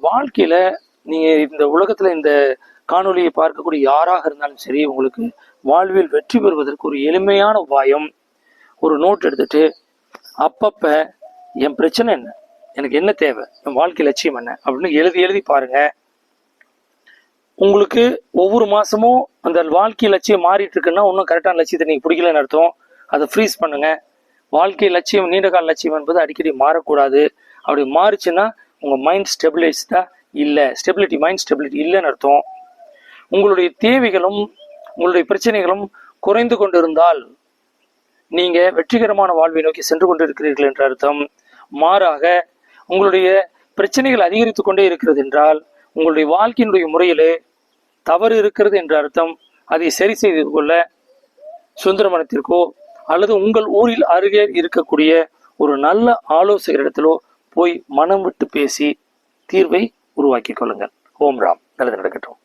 வாழ்க்கையில நீங்க இந்த உலகத்துல இந்த காணொலியை பார்க்கக்கூடிய யாராக இருந்தாலும் சரி, உங்களுக்கு வாழ்வில் வெற்றி பெறுவதற்கு ஒரு எளிமையான உபாயம், ஒரு நோட் எடுத்துட்டு அப்பப்ப என் பிரச்சனை என்ன, எனக்கு என்ன தேவை, என் வாழ்க்கை லட்சியம் என்ன அப்படின்னு எழுதி எழுதி பாருங்க. உங்களுக்கு ஒவ்வொரு மாசமும் அந்த வாழ்க்கை லட்சியம் மாறிட்டு இருக்குன்னா இன்னும் கரெக்டான லட்சியத்தை நீங்க பிடிக்கலன்னு அர்த்தம். அதை ஃப்ரீஸ் பண்ணுங்க. வாழ்க்கை லட்சியம் நீண்ட கால லட்சியம் என்பது அடிக்கடி மாறக்கூடாது. அப்படி மாறுச்சுன்னா உங்க மைண்ட் ஸ்டெபிலைஸ்டா இல்லை, மைண்ட் ஸ்டெபிலிட்டி இல்லைன்னு அர்த்தம். உங்களுடைய தேவைகளும் உங்களுடைய பிரச்சனைகளும் குறைந்து கொண்டிருந்தால் நீங்க வெற்றிகரமான வாழ்வை நோக்கி சென்று கொண்டிருக்கிறீர்கள் என்ற அர்த்தம். மாறாக உங்களுடைய பிரச்சனைகள் அதிகரித்து கொண்டே இருக்கிறது என்றால் உங்களுடைய வாழ்க்கையினுடைய முறையிலே தவறு இருக்கிறது என்ற அர்த்தம். அதை சரி செய்து கொள்ள சுந்தரமனத்திற்கோ அல்லது உங்கள் ஊரில் அருகே இருக்கக்கூடிய ஒரு நல்ல ஆலோசகரிடத்திலோ போய் மனம் விட்டு பேசி தீர்வை உருவாக்கி கொள்ளுங்கள். ஓம் ராம். நல்லது நடக்கட்டும்.